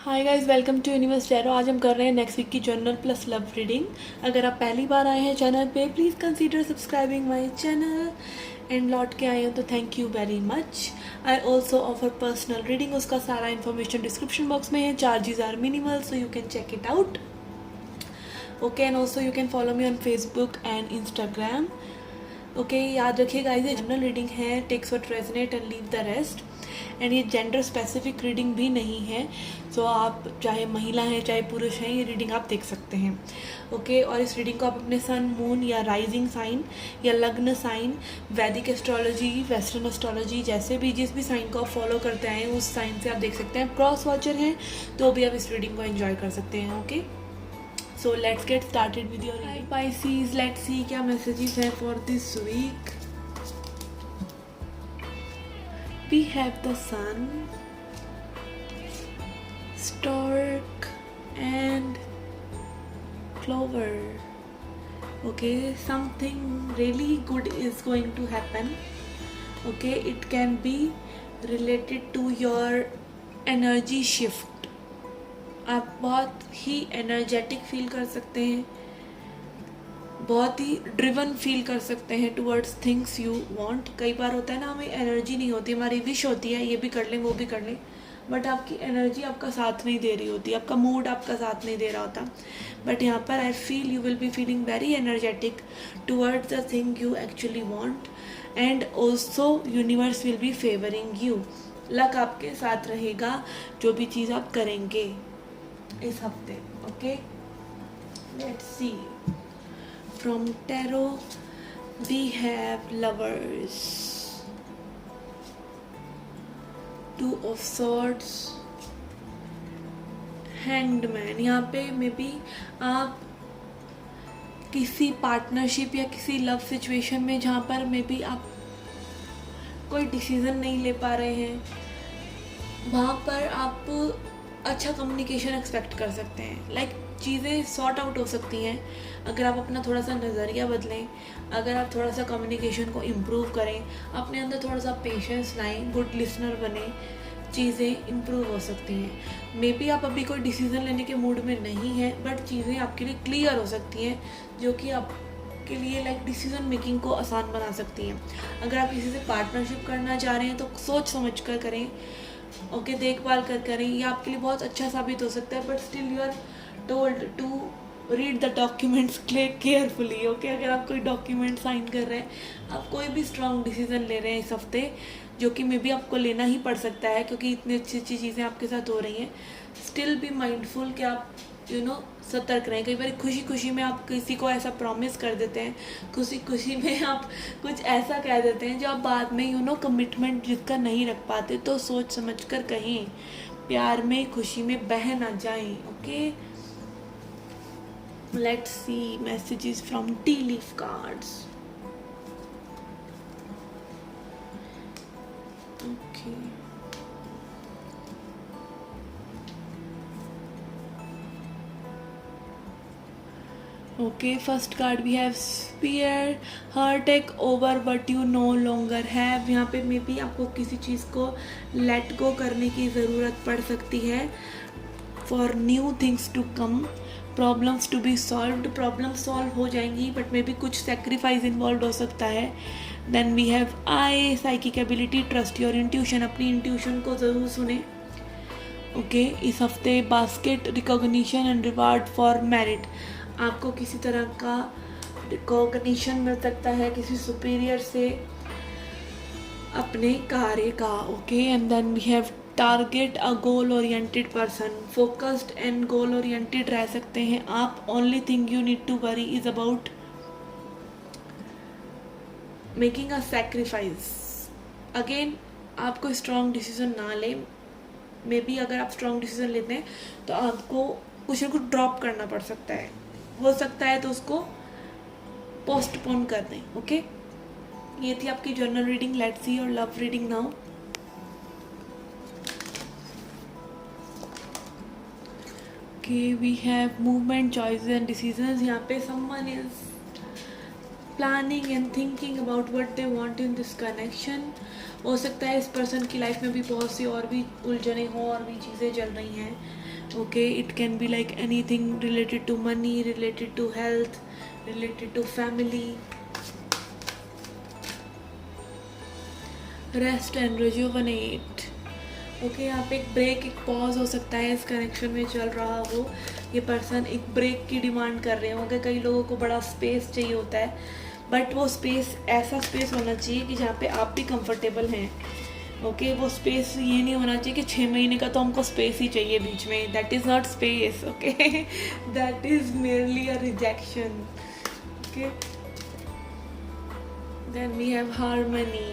Hi guys, welcome to Universe Tarot. आज हम कर रहे हैं नेक्स्ट वीक की जर्नल प्लस लव रीडिंग। अगर आप पहली बार आए हैं चैनल पे, please consider subscribing my channel. And लौट के आए हो तो thank you very much. I also offer personal reading, उसका सारा इन्फॉर्मेशन डिस्क्रिप्शन बॉक्स में है। Charges are minimal, so you can check it out. Okay, and also you can follow me on Facebook and Instagram. Okay, याद रखिए guys, ये general reading है। Takes what resonate and leave the rest. And ये gender specific reading भी नहीं है, सो आप चाहे महिला हैं चाहे पुरुष हैं, ये रीडिंग आप देख सकते हैं। ओके, और इस रीडिंग को आप अपने सन, मून या राइजिंग साइन या लग्न साइन, वैदिक एस्ट्रोलॉजी, वेस्टर्न एस्ट्रोलॉजी, जैसे भी जिस भी साइन को आप फॉलो करते हैं उस साइन से आप देख सकते हैं। क्रॉस वॉचर हैं तो भी आप इस रीडिंग को एंजॉय कर सकते हैं। Okay, so let's get started with your reading. Pisces, let's see क्या मैसेजेस हैं for this week. We have the sun, stork and clover. Okay, something really good is going to happen. Okay, it can be related to your energy shift. आप बहुत ही energetic feel कर सकते हैं, बहुत ही driven feel कर सकते हैं towards things you want. कई बार होता है ना, हमें एनर्जी नहीं होती, हमारी विश होती है ये भी कर लें वो भी कर लें, बट आपकी एनर्जी आपका साथ नहीं दे रही होती, आपका मूड आपका साथ नहीं दे रहा होता। बट यहाँ पर I feel you will be feeling very energetic towards the thing you actually want. And also universe will be favouring you. Luck आपके साथ रहेगा जो भी चीज़ आप करेंगे इस हफ्ते। Okay, let's see. From tarot we have lovers, two of swords, hanged man। यहाँ पे मे बी आप किसी पार्टनरशिप या किसी लव सिचुएशन में जहाँ पर मे बी आप कोई डिसीज़न नहीं ले पा रहे हैं, वहाँ पर आप अच्छा कम्युनिकेशन एक्सपेक्ट कर सकते हैं। लाइक चीज़ें सॉर्ट आउट हो सकती हैं अगर आप अपना थोड़ा सा नज़रिया बदलें, अगर आप थोड़ा सा कम्युनिकेशन को इम्प्रूव करें, अपने अंदर थोड़ा सा पेशेंस लाएं, गुड लिसनर बने, चीज़ें इम्प्रूव हो सकती हैं। मे बी आप अभी कोई डिसीज़न लेने के मूड में नहीं हैं, बट चीज़ें आपके लिए क्लियर हो सकती हैं जो कि आपके लिए लाइक डिसीज़न मेकिंग को आसान बना सकती हैं। अगर आप किसी से पार्टनरशिप करना चाह रहे हैं तो सोच समझ कर करें। ओके, देखभाल कर करें, ये आपके लिए बहुत अच्छा साबित हो सकता है। But still you are told to read the documents carefully. Okay, अगर आप कोई डॉक्यूमेंट साइन कर रहे हैं, आप कोई भी स्ट्रॉन्ग डिसीजन ले रहे हैं इस हफ्ते, जो कि मे बी आपको लेना ही पड़ सकता है क्योंकि इतनी अच्छी अच्छी चीज़ें आपके साथ हो रही हैं, स्टिल बी माइंडफुल कि आप सतर्क रहें। कई बार खुशी खुशी में आप किसी को ऐसा प्रॉमिस कर देते हैं, खुशी खुशी में आप कुछ ऐसा कह देते हैं जो आप बाद में कमिटमेंट जिसका नहीं रख पाते। तो सोच समझ कर कहें, प्यार में खुशी में बह ना जाएं। Okay, let's see messages from tea leaf cards. Okay, first card we have spear, her take over what you no longer have। यहाँ पे मे बी आपको किसी चीज़ को लेट गो करने की ज़रूरत पड़ सकती है for new things to come, problems to be solved. Problem solve हो जाएंगी बट मे बी कुछ सेक्रीफाइस इन्वॉल्व हो सकता है। Then we have eye, psychic ability, trust your intuition. अपनी इंट्यूशन को ज़रूर सुने। ओके, इस हफ्ते basket, recognition and reward for merit. आपको किसी तरह का रिकॉग्निशन मिल सकता है किसी सुपीरियर से अपने कार्य का। Okay, and then we have target, a goal oriented person. Focused and goal oriented रह सकते हैं आप। Only thing you need to worry is about making a sacrifice. Again, आप कोई स्ट्रॉन्ग डिसीजन ना लें। मे बी अगर आप स्ट्रॉन्ग डिसीजन लेते हैं तो आपको कुछ ना कुछ ड्रॉप करना पड़ सकता है, हो सकता है तो उसको पोस्टपोन कर दें। ओके, ये थी आपकी journal reading. Let's see your love reading now. Okay, we have movement, choices and decisions. यहाँ पे someone is planning and thinking about what they want in this connection. हो सकता है इस पर्सन की लाइफ में भी बहुत सी और भी उलझने हों और भी चीज़ें चल रही हैं. Okay, it can be like anything related to money, related to health, related to family. Rest and rejuvenate. Okay, यहाँ पे एक ब्रेक, एक पॉज हो सकता है इस कनेक्शन में चल रहा हो. ये पर्सन एक ब्रेक की डिमांड कर रहे होंगे. कई लोगों को बड़ा स्पेस चाहिए होता है, बट वो स्पेस ऐसा स्पेस होना चाहिए कि जहाँ पे आप भी कंफर्टेबल हैं. ओके, वो स्पेस ये नहीं होना चाहिए कि 6 महीने का तो हमको स्पेस ही चाहिए बीच में. That is not space. Okay, that is merely a rejection. Okay, then we have harmony.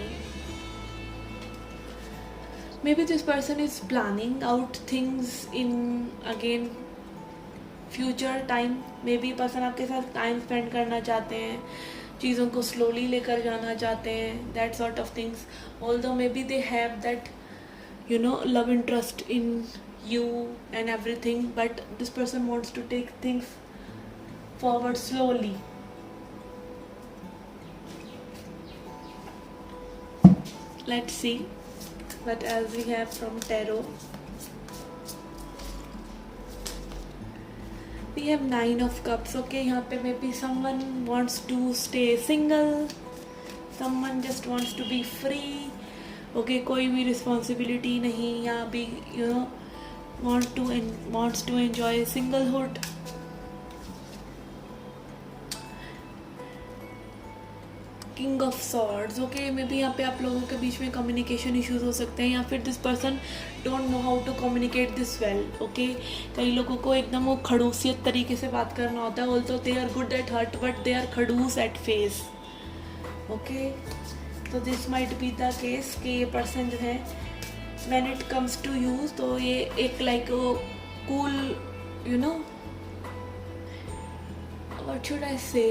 Maybe this person is planning out things in again future time. Maybe person आपके साथ टाइम स्पेंड करना चाहते हैं, चीज़ों को स्लोली लेकर जाना चाहते हैं, that sort of things. Although maybe they have that, you know, love interest in you and everything, but this person wants to take things forward slowly. Let's see what else we have from tarot. We have 9 of cups. Okay, यहाँ पे maybe someone wants to stay single, someone just wants to be free. Okay, कोई भी responsibility नहीं, या भी you know wants to enjoy singlehood. King of swords. Okay, may be यहाँ पे आप लोगों के बीच में कम्युनिकेशन इश्यूज हो सकते हैं, या फिर this person don't know how to communicate this well. Okay, कई लोगों को एकदम वो खड़ूसियत तरीके से बात करना होता है. Also they are good at heart, but they are खड़ूस एट फेस. ओके, तो this might be the case कि ये पर्सन जो है when it comes to use, तो ये एक like cool, you know, what should I say,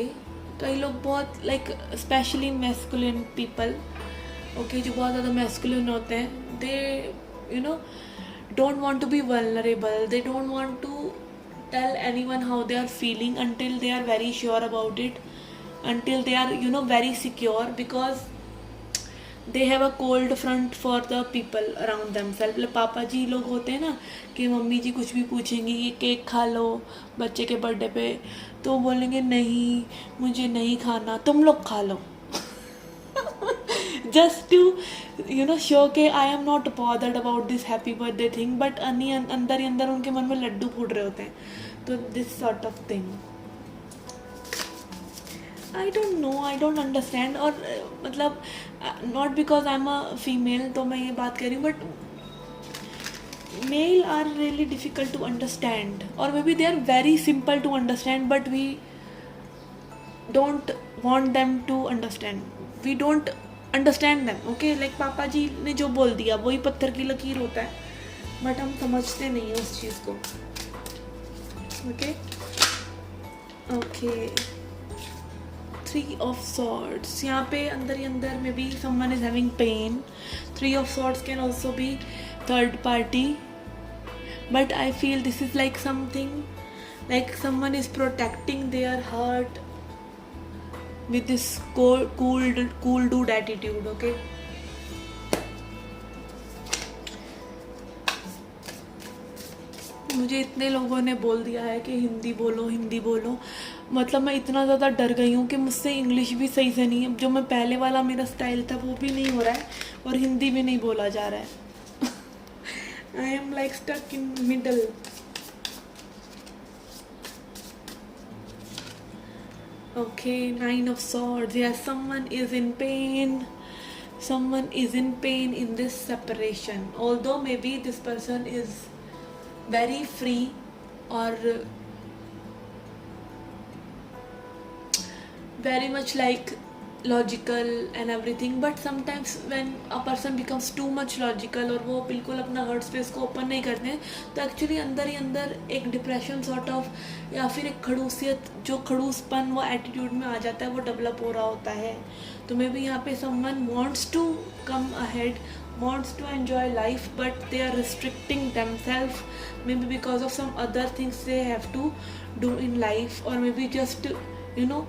कई लोग बहुत like specially masculine people, okay, जो बहुत ज़्यादा मैस्कुलिन होते हैं, they you know don't want to be vulnerable. They don't want to tell anyone how they are feeling until they are very sure about it, until they are you know very secure, because they have a cold front for the people around themselves. मतलब पापा जी लोग होते हैं ना कि mummy जी कुछ भी पूछेंगी कि केक खा लो बच्चे के बर्थडे पे, तो बोलेंगे नहीं मुझे नहीं खाना, तुम लोग खा लो. Just to you know show के I am not bothered about this happy birthday thing, but अंदर ही अंदर उनके मन में लड्डू फूट रहे होते हैं. तो this sort of thing I don't know, I don't understand. और मतलब not because I am a female तो मैं ये बात कर रही हूँ, but male are really difficult to understand, और maybe they are very simple to understand, but we don't want them to understand. We don't understand them. Okay, like पापा जी ने जो बोल दिया वही पत्थर की लकीर होता है, बट हम समझते नहीं हैं उस चीज़ को. Okay okay, 3 of swords. यहाँ पे अंदर ही अंदर में भी someone is having pain. 3 of swords can also be third party, but I feel this is like something like someone is protecting their heart with this cool dude attitude. Okay, मुझे इतने लोगों ने बोल दिया है कि हिंदी बोलो हिंदी बोलो, मतलब मैं इतना ज़्यादा डर गई हूँ कि मुझसे इंग्लिश भी सही से नहीं है. जो मैं पहले वाला मेरा स्टाइल था वो भी नहीं हो रहा है, और हिंदी भी नहीं बोला जा रहा है. I am like stuck in middle. Okay, 9 of swords. Yes, someone is in pain. Someone is in pain in this separation. Although maybe this person is very free or very much like logical and everything, but sometimes when a person becomes too much logical और वो बिल्कुल अपना hurt space को open नहीं करते हैं, तो actually अंदर ही अंदर एक डिप्रेशन सॉर्ट ऑफ, या फिर एक खड़ूसियत, जो खड़ूसपन वो एटीट्यूड में आ जाता है, वो डेवलप हो रहा होता है. तो मे बी यहाँ पे someone wants to come ahead, wants to enjoy life, but they are restricting themselves, maybe because of some other things they have to do in life, or maybe just you know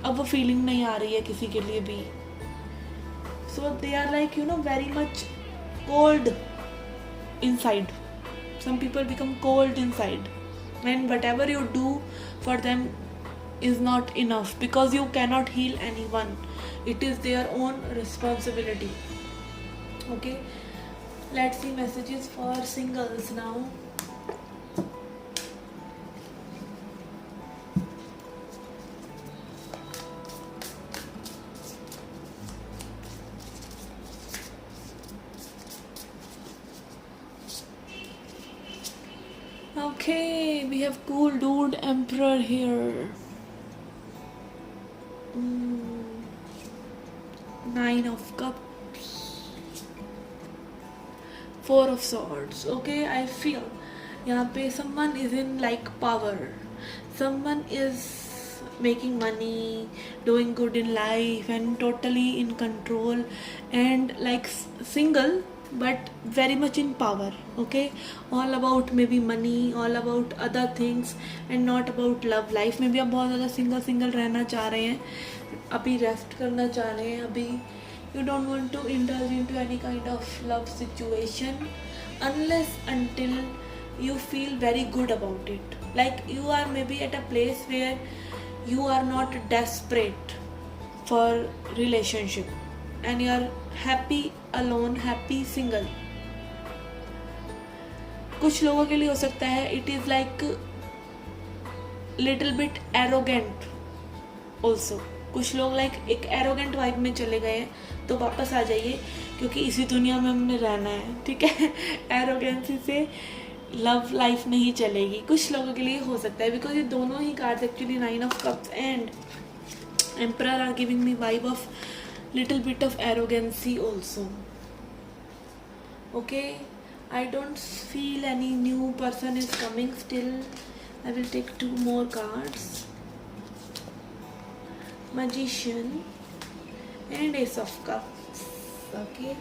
अब वो feeling नहीं आ रही है किसी के लिए भी. So they are like, very much cold inside. Some people become cold inside, and whatever you do for them is not enough, because you cannot heal anyone. It is their own responsibility. Okay, let's see messages for singles now. Okay, we have cool dude emperor here. 9 of cups, 4 of swords. Okay, I feel यहाँ पे someone is in like power. Someone is making money, doing good in life, and totally in control, and like single but very much in power. Okay, all about maybe money, all about other things, and not about love life. Maybe आप बहुत ज़्यादा single रहना चाह रहे हैं, अभी rest करना चाह रहे हैं, अभी you don't want to indulge into any kind of love situation unless until you feel very good about it. Like you are maybe at a place where you are not desperate for relationship and you are happy alone, happy single. कुछ लोगों के लिए हो सकता है it is like little bit arrogant also. कुछ लोग like एक एरोगेंट वाइब में चले गए हैं, तो वापस आ जाइए, क्योंकि इसी दुनिया में हमने रहना है. ठीक है, एरोगेंसी से लव लाइफ नहीं चलेगी. कुछ लोगों के लिए हो सकता है, बिकॉज ये दोनों ही cards actually 9 of cups and emperor are giving me vibe of little bit of arrogance also. Okay, I don't feel any new person is coming still. I will take 2 more cards. Magician and Ace of Cups. Okay,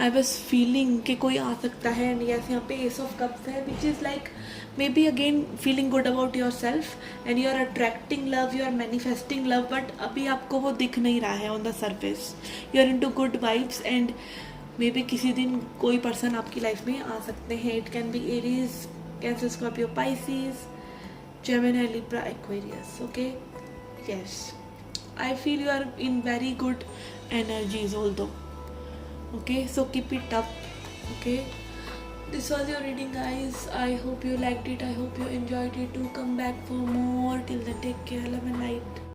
I was feeling कि कोई आ सकता है, and yes यहाँ पे Ace of Cups है, which is like maybe again feeling good about yourself and you are attracting love, you are manifesting love, but अभी आपको वो दिख नहीं रहा है on the surface. You are into good vibes and maybe किसी दिन कोई person आपकी life में आ सकते हैं. It can be Aries, Cancer, Scorpio, Pisces, Gemini, Libra, Aquarius. Okay, yes, I feel you are in very good energies although. Okay, so keep it up. Okay, this was your reading, guys. I hope you liked it. I hope you enjoyed it. Do come back for more. Till then, take care, love and light.